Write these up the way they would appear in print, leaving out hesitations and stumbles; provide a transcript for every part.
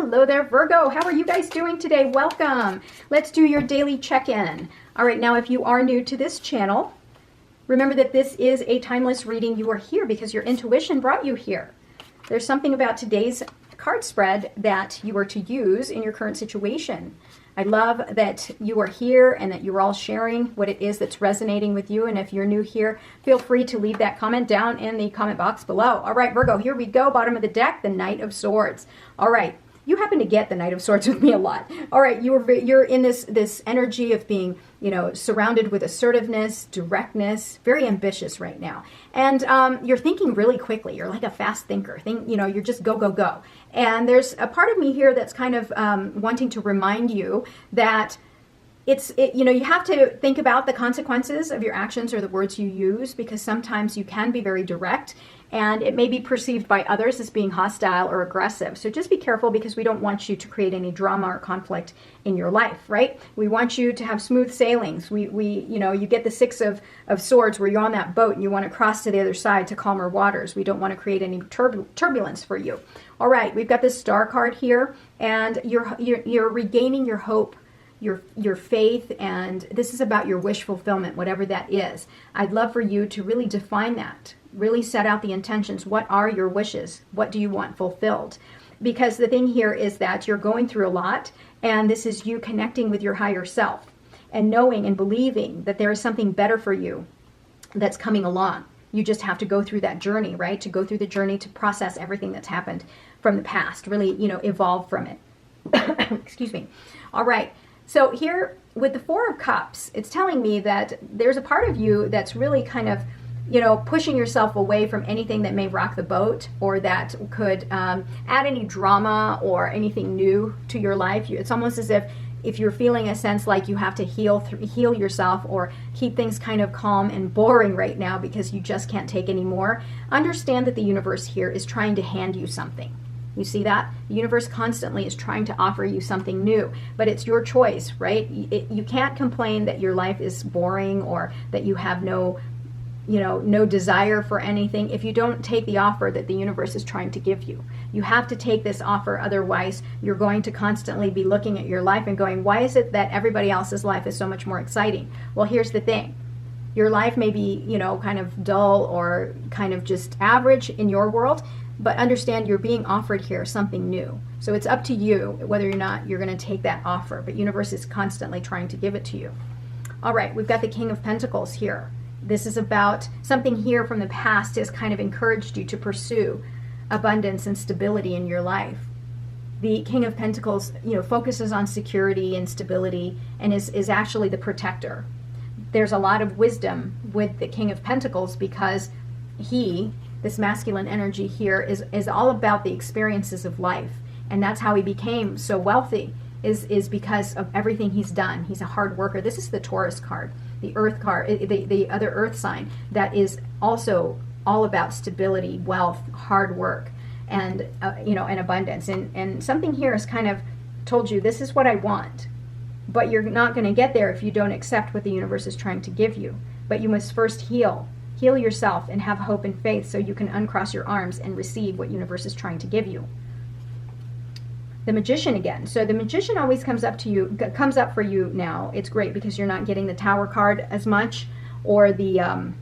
Hello there, Virgo. How are you guys doing today? Welcome. Let's do your daily check-in. All right, now if you are new to this channel, remember that this is a timeless reading. You are here because your intuition brought you here. There's something about today's card spread that you are to use in your current situation. I love that you are here and that you're all sharing what it is that's resonating with you. And if you're new here, feel free to leave that comment down in the comment box below. All right, Virgo, here we go. Bottom of the deck, the Knight of Swords. All right, you happen to get the Knight of Swords with me a lot. All right, you're in this energy of being, surrounded with assertiveness, directness, very ambitious right now. And you're thinking really quickly. You're like a fast thinker. You're just go, go, go. And there's a part of me here that's kind of wanting to remind you that you have to think about the consequences of your actions or the words you use, because sometimes you can be very direct and it may be perceived by others as being hostile or aggressive. So just be careful, because we don't want you to create any drama or conflict in your life, right? We want you to have smooth sailings. You get the Six of Swords where you're on that boat and you want to cross to the other side to calmer waters. We don't want to create any turbulence for you. All right, we've got this Star card here, and you're regaining your hope, your faith, and this is about your wish fulfillment, whatever that is. I'd love for you to really define that, really set out the intentions. What are your wishes? What do you want fulfilled? Because the thing here is that you're going through a lot, and this is you connecting with your higher self and knowing and believing that there is something better for you that's coming along. You just have to go through that journey, right? To go through the journey to process everything that's happened from the past, really, evolve from it. Excuse me. All right. So here with the Four of Cups, it's telling me that there's a part of you that's really kind of, pushing yourself away from anything that may rock the boat or that could add any drama or anything new to your life. It's almost as if you're feeling a sense like you have to heal yourself or keep things kind of calm and boring right now because you just can't take any more. Understand that the universe here is trying to hand you something. You see that? The universe constantly is trying to offer you something new, but it's your choice, right? You can't complain that your life is boring or that you have no desire for anything if you don't take the offer that the universe is trying to give you. You have to take this offer, otherwise you're going to constantly be looking at your life and going, why is it that everybody else's life is so much more exciting? Well, here's the thing. Your life may be, kind of dull or kind of just average in your world, but understand you're being offered here something new. So it's up to you whether or not you're going to take that offer, but universe is constantly trying to give it to you. All right, we've got the King of Pentacles here. This is about something here from the past has kind of encouraged you to pursue abundance and stability in your life. The King of Pentacles, focuses on security and stability and is actually the protector. There's a lot of wisdom with the King of Pentacles because this masculine energy here is all about the experiences of life. And that's how he became so wealthy, is because of everything he's done. He's a hard worker. This is the Taurus card, the Earth card, the other Earth sign that is also all about stability, wealth, hard work, and and abundance. And something here has kind of told you, this is what I want, but you're not going to get there if you don't accept what the universe is trying to give you. But you must first heal yourself and have hope and faith so you can uncross your arms and receive what universe is trying to give you. The Magician again. So the Magician always comes up for you now. It's great because you're not getting the Tower card as much, or the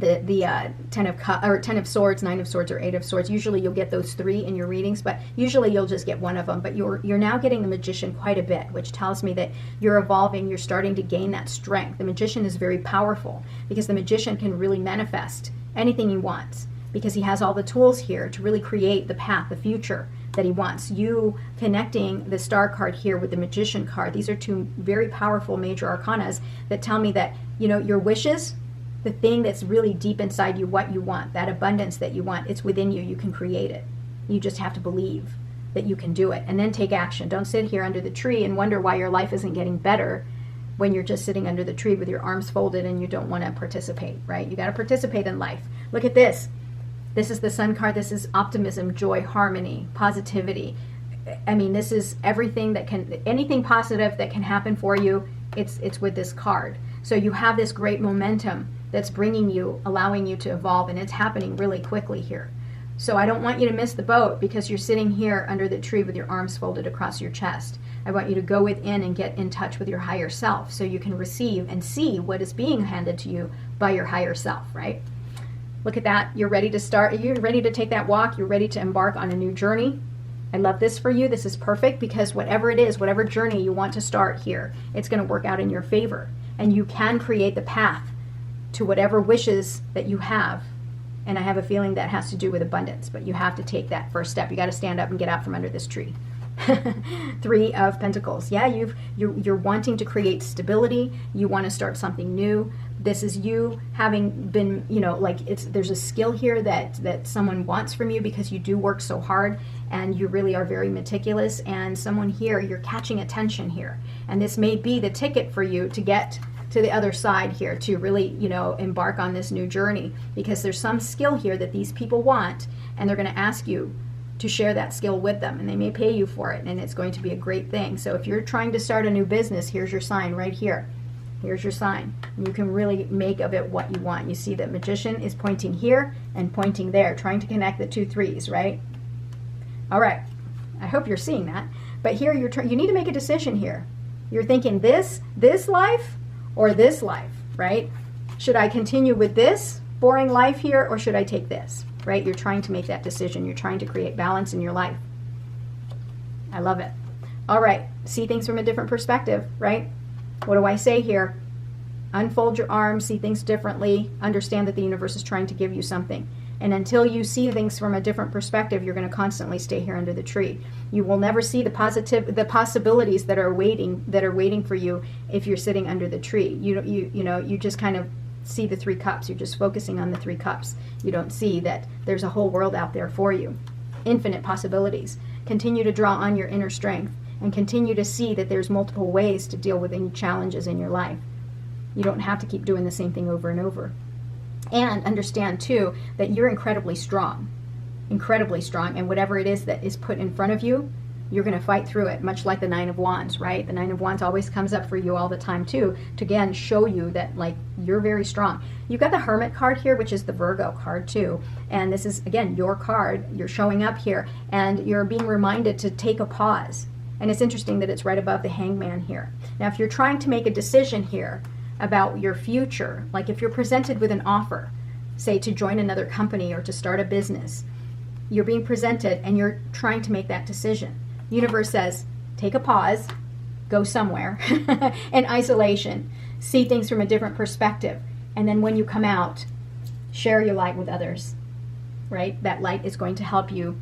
Ten of Swords, Nine of Swords, or Eight of Swords. Usually you'll get those three in your readings, but usually you'll just get one of them. But you're now getting the Magician quite a bit, which tells me that you're evolving, you're starting to gain that strength. The Magician is very powerful because the Magician can really manifest anything he wants because he has all the tools here to really create the path, the future that he wants. You connecting the Star card here with the Magician card, these are two very powerful major arcanas that tell me that, your wishes, the thing that's really deep inside you, what you want, that abundance that you want, it's within you. You can create it. You just have to believe that you can do it and then take action. Don't sit here under the tree and wonder why your life isn't getting better when you're just sitting under the tree with your arms folded and you don't want to participate, right? You got to participate in life. Look at this. This is the Sun card. This is optimism, joy, harmony, positivity. I mean, this is everything anything positive that can happen for you, it's with this card. So you have this great momentum that's bringing you, allowing you to evolve, and it's happening really quickly here. So I don't want you to miss the boat because you're sitting here under the tree with your arms folded across your chest. I want you to go within and get in touch with your higher self so you can receive and see what is being handed to you by your higher self, right? Look at that. You're ready to start. You're ready to take that walk. You're ready to embark on a new journey. I love this for you. This is perfect because whatever it is, whatever journey you want to start here, it's going to work out in your favor. And you can create the path to whatever wishes that you have. And I have a feeling that has to do with abundance, but you have to take that first step. You got to stand up and get out from under this tree. 3 of Pentacles. Yeah, you're wanting to create stability. You want to start something new. This is you having been, like there's a skill here that someone wants from you because you do work so hard and you really are very meticulous. And someone here, you're catching attention here. And this may be the ticket for you to get to the other side here, to really, embark on this new journey, because there's some skill here that these people want, and they're going to ask you to share that skill with them, and they may pay you for it, and it's going to be a great thing. So if you're trying to start a new business, here's your sign right here. Here's your sign. You can really make of it what you want. You see that Magician is pointing here and pointing there, trying to connect the 2 threes, right? All right. I hope you're seeing that. But here you need to make a decision here. You're thinking this life or this life, right? Should I continue with this boring life here, or should I take this, right? You're trying to make that decision. You're trying to create balance in your life. I love it. All right. See things from a different perspective, right? What do I say here? Unfold your arms, see things differently, understand that the universe is trying to give you something. And until you see things from a different perspective, you're going to constantly stay here under the tree. You will never see the possibilities that are waiting for you if you're sitting under the tree. You just kind of see the 3 cups. You're just focusing on the 3 cups. You don't see that there's a whole world out there for you. Infinite possibilities. Continue to draw on your inner strength and continue to see that there's multiple ways to deal with any challenges in your life. You don't have to keep doing the same thing over and over. And understand, too, that you're incredibly strong, and whatever it is that is put in front of you, you're going to fight through it, much like the 9 of Wands, right? The 9 of Wands always comes up for you all the time, too, to, again, show you that, like, you're very strong. You've got the Hermit card here, which is the Virgo card, too, and this is, again, your card. You're showing up here, and you're being reminded to take a pause, and it's interesting that it's right above the Hangman here. Now, if you're trying to make a decision here about your future, like if you're presented with an offer, say to join another company or to start a business, you're being presented and you're trying to make that decision. Universe says, take a pause, go somewhere in isolation, see things from a different perspective, and then when you come out, share your light with others, right? That light is going to help you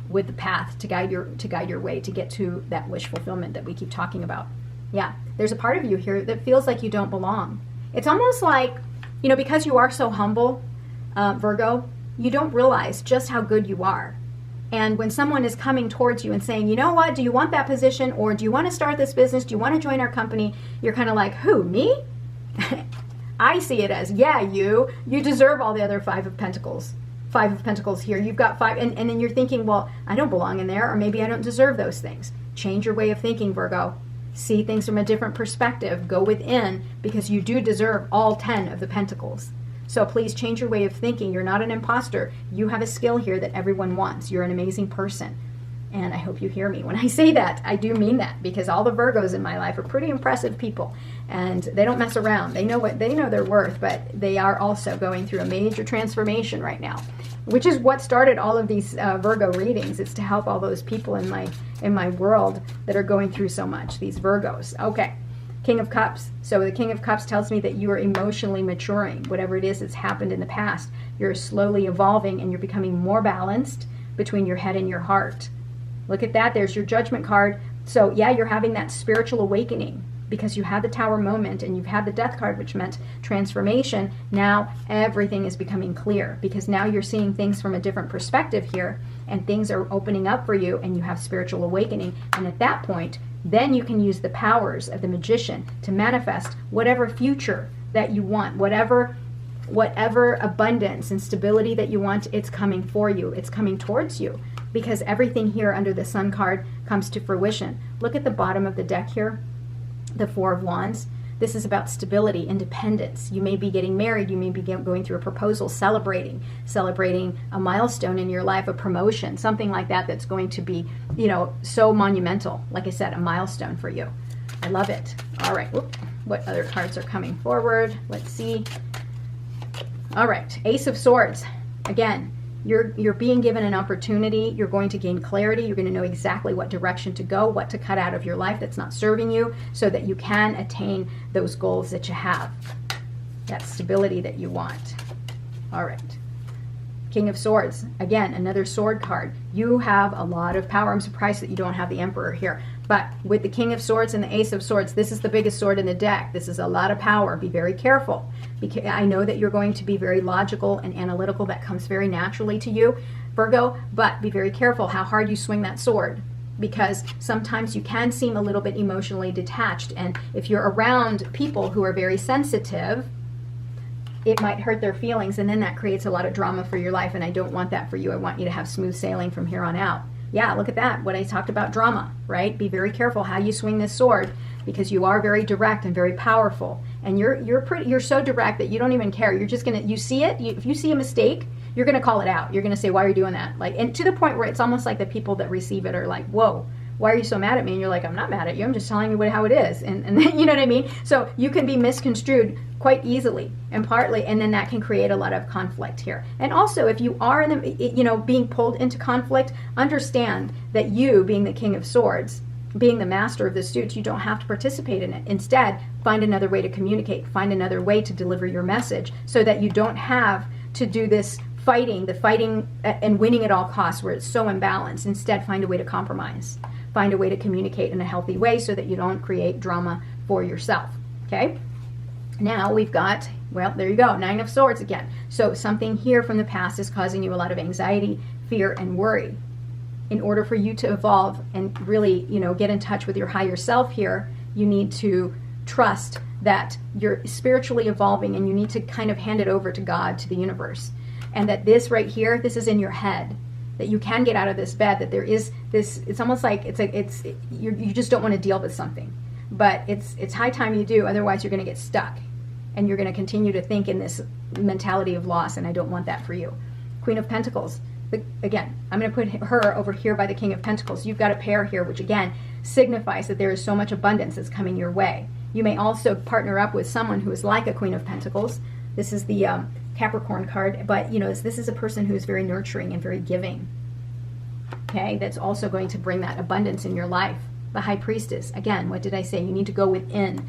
with the path to guide your way to get to that wish fulfillment that we keep talking about. Yeah, there's a part of you here that feels like you don't belong. It's almost like, because you are so humble, Virgo, you don't realize just how good you are. And when someone is coming towards you and saying, you know what, do you want that position? Or do you want to start this business? Do you want to join our company? You're kind of like, who, me? I see it as, yeah, you deserve all the other 5 of Pentacles. 5 of Pentacles here. You've got 5. And then you're thinking, well, I don't belong in there, or maybe I don't deserve those things. Change your way of thinking, Virgo. See things from a different perspective. Go within, because you do deserve all 10 of the Pentacles. So please change your way of thinking. You're not an imposter. You have a skill here that everyone wants. You're an amazing person. And I hope you hear me. When I say that, I do mean that, because all the Virgos in my life are pretty impressive people. And they don't mess around. They know their worth, but they are also going through a major transformation right now, which is what started all of these Virgo readings. It's to help all those people in my world that are going through so much, these Virgos. Okay, King of Cups. So the King of Cups tells me that you are emotionally maturing. Whatever it is that's happened in the past, you're slowly evolving and you're becoming more balanced between your head and your heart. Look at that. There's your Judgment card. So yeah, you're having that spiritual awakening because you had the Tower moment and you've had the Death card, which meant transformation. Now everything is becoming clear because now you're seeing things from a different perspective here, and things are opening up for you and you have spiritual awakening. And at that point, then you can use the powers of the Magician to manifest whatever future that you want, whatever abundance and stability that you want. It's coming for you. It's coming towards you, because everything here under the Sun card comes to fruition. Look at the bottom of the deck here, the 4 of Wands. This is about stability, independence. You may be getting married. You may be going through a proposal, celebrating a milestone in your life, a promotion, something like that that's going to be, you know, so monumental. Like I said, a milestone for you. I love it. All right. Whoop. What other cards are coming forward? Let's see. All right. Ace of Swords. Again, you're being given an opportunity. You're going to gain clarity. You're going to know exactly what direction to go, what to cut out of your life that's not serving you, so that you can attain those goals that you have, that stability that you want. All right. King of Swords. Again, another sword card. You have a lot of power. I'm surprised that you don't have the Emperor here. But with the King of Swords and the Ace of Swords, this is the biggest sword in the deck. This is a lot of power. Be very careful. Because I know that you're going to be very logical and analytical. That comes very naturally to you, Virgo. But be very careful how hard you swing that sword, because sometimes you can seem a little bit emotionally detached. And if you're around people who are very sensitive, it might hurt their feelings, and then that creates a lot of drama for your life, and I don't want that for you. I want you to have smooth sailing from here on out. Yeah, look at that, what I talked about, drama, right? Be very careful how you swing this sword, because you are very direct and very powerful, and you're so direct that you don't even care. You're just gonna, you see it, if you see a mistake, you're gonna call it out. You're gonna say, why are you doing that? Like, and to the point where it's almost like the people that receive it are like, whoa, why are you so mad at me? And you're like, I'm not mad at you. I'm just telling you how it is. And then, you know what I mean? So you can be misconstrued quite easily and partly, and then that can create a lot of conflict here. And also, if you are in the, you know, being pulled into conflict, understand that you, being the King of Swords, being the master of the suits, you don't have to participate in it. Instead, find another way to communicate, find another way to deliver your message, so that you don't have to do this fighting and winning at all costs where it's so imbalanced. Instead, find a way to compromise. Find a way to communicate in a healthy way so that you don't create drama for yourself. Okay? Now we've got, well, there you go, Nine of Swords again. So something here from the past is causing you a lot of anxiety, fear, and worry. In order for you to evolve and really, you know, get in touch with your higher self here, you need to trust that you're spiritually evolving, and you need to kind of hand it over to God, to the universe. And that this right here, this is in your head. That you can get out of this bed, that there is this, it's almost like you just don't want to deal with something. But it's high time you do, otherwise you're going to get stuck. And you're going to continue to think in this mentality of loss, and I don't want that for you. Queen of Pentacles. Again, I'm going to put her over here by the King of Pentacles. You've got a pair here, which again signifies that there is so much abundance that's coming your way. You may also partner up with someone who is like a Queen of Pentacles. This is the Capricorn card, but you know, this is a person who is very nurturing and very giving. Okay, that's also going to bring that abundance in your life. The High Priestess, again, what did I say? You need to go within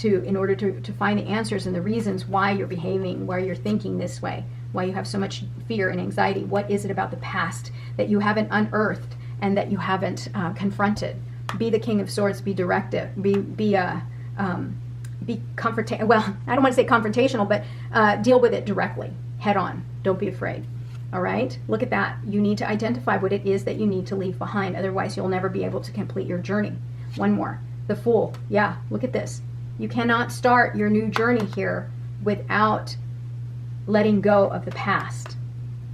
in order to find the answers and the reasons why you're behaving, why you're thinking this way, why you have so much fear and anxiety. What is it about the past that you haven't unearthed and that you haven't confronted? Be the King of Swords. Be directive. Be confrontational. Well, I don't want to say confrontational, but deal with it directly, head on. Don't be afraid. All right, look at that. You need to identify what it is that you need to leave behind. Otherwise, you'll never be able to complete your journey. One more, the Fool. Yeah, look at this. You cannot start your new journey here without letting go of the past.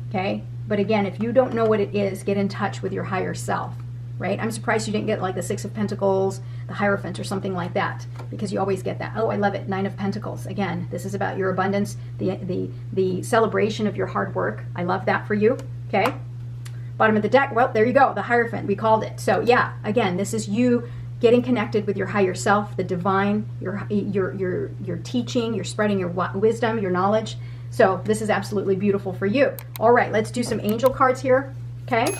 Okay, but again, if you don't know what it is, get in touch with your higher self. Right? I'm surprised you didn't get like the Six of Pentacles, the Hierophant, or something like that, because you always get that. Oh, I love it. Nine of Pentacles. Again, this is about your abundance, the celebration of your hard work. I love that for you. Okay. Bottom of the deck. Well, there you go. The Hierophant. We called it. So yeah, again, this is you getting connected with your higher self, the divine, your teaching, you're spreading your wisdom, your knowledge. So this is absolutely beautiful for you. All right, let's do some angel cards here. Okay.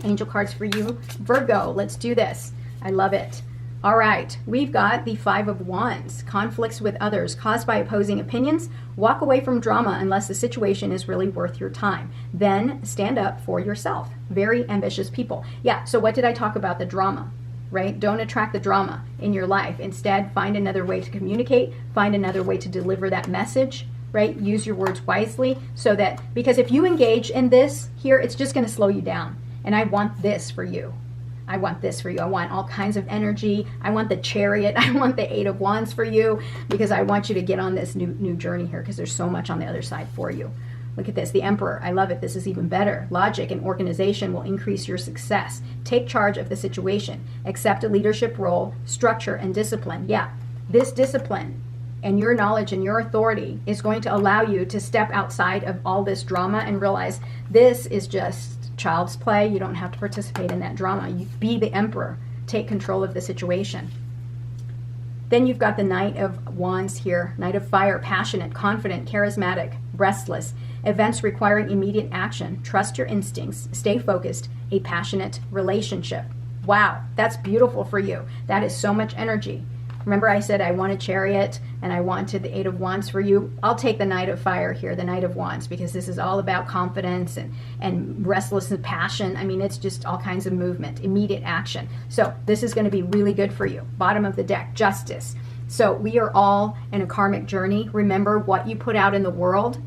Angel cards for you, Virgo. Let's do this. I love it. All right, we've got the Five of Wands. Conflicts with others caused by opposing opinions. Walk away from drama unless the situation is really worth your time. Then stand up for yourself. Very ambitious people. Yeah, so what did I talk about? The drama, right? Don't attract the drama in your life. Instead, find another way to communicate. Find another way to deliver that message, right? Use your words wisely, so that, because if you engage in this here, it's just going to slow you down. And I want this for you. I want this for you. I want all kinds of energy. I want the Chariot. I want the Eight of Wands for you, because I want you to get on this new journey here, because there's so much on the other side for you. Look at this, the Emperor. I love it. This is even better. Logic and organization will increase your success. Take charge of the situation. Accept a leadership role, structure, and discipline. Yeah, this discipline and your knowledge and your authority is going to allow you to step outside of all this drama and realize this is just child's play. You don't have to participate in that drama. You be the emperor. Take control of the situation. Then you've got the Knight of Wands here. Knight of Fire, passionate, confident, charismatic, restless. Events requiring immediate action. Trust your instincts. Stay focused. A passionate relationship. Wow, that's beautiful for you. That is so much energy. Remember I said I wanted Chariot and I wanted the Eight of Wands for you? I'll take the Knight of Fire here, the Knight of Wands, because this is all about confidence and restless and passion. I mean, it's just all kinds of movement, immediate action. So this is going to be really good for you. Bottom of the deck, Justice. So we are all in a karmic journey. Remember what you put out in the world,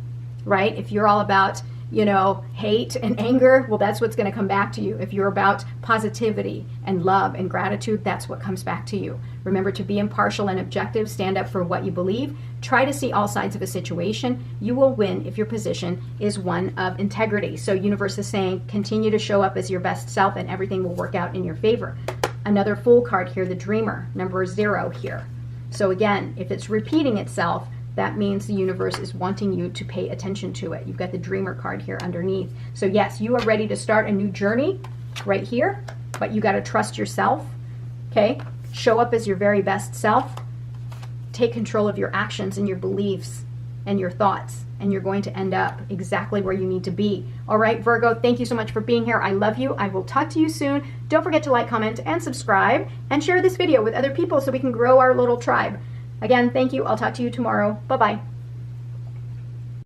right? If you're all about, you know, hate and anger, well, that's what's going to come back to you. If you're about positivity and love and gratitude, that's what comes back to you. Remember to be impartial and objective. Stand up for what you believe. Try to see all sides of a situation. You will win if your position is one of integrity. So universe is saying, continue to show up as your best self and everything will work out in your favor. Another Fool card here, the Dreamer, number 0 here. So again, if it's repeating itself, that means the universe is wanting you to pay attention to it. You've got the Dreamer card here underneath. So yes, you are ready to start a new journey right here, but you got to trust yourself, okay? Show up as your very best self. Take control of your actions and your beliefs and your thoughts, and you're going to end up exactly where you need to be. All right, Virgo, thank you so much for being here. I love you. I will talk to you soon. Don't forget to like, comment, and subscribe, and share this video with other people so we can grow our little tribe. Again, thank you. I'll talk to you tomorrow. Bye-bye.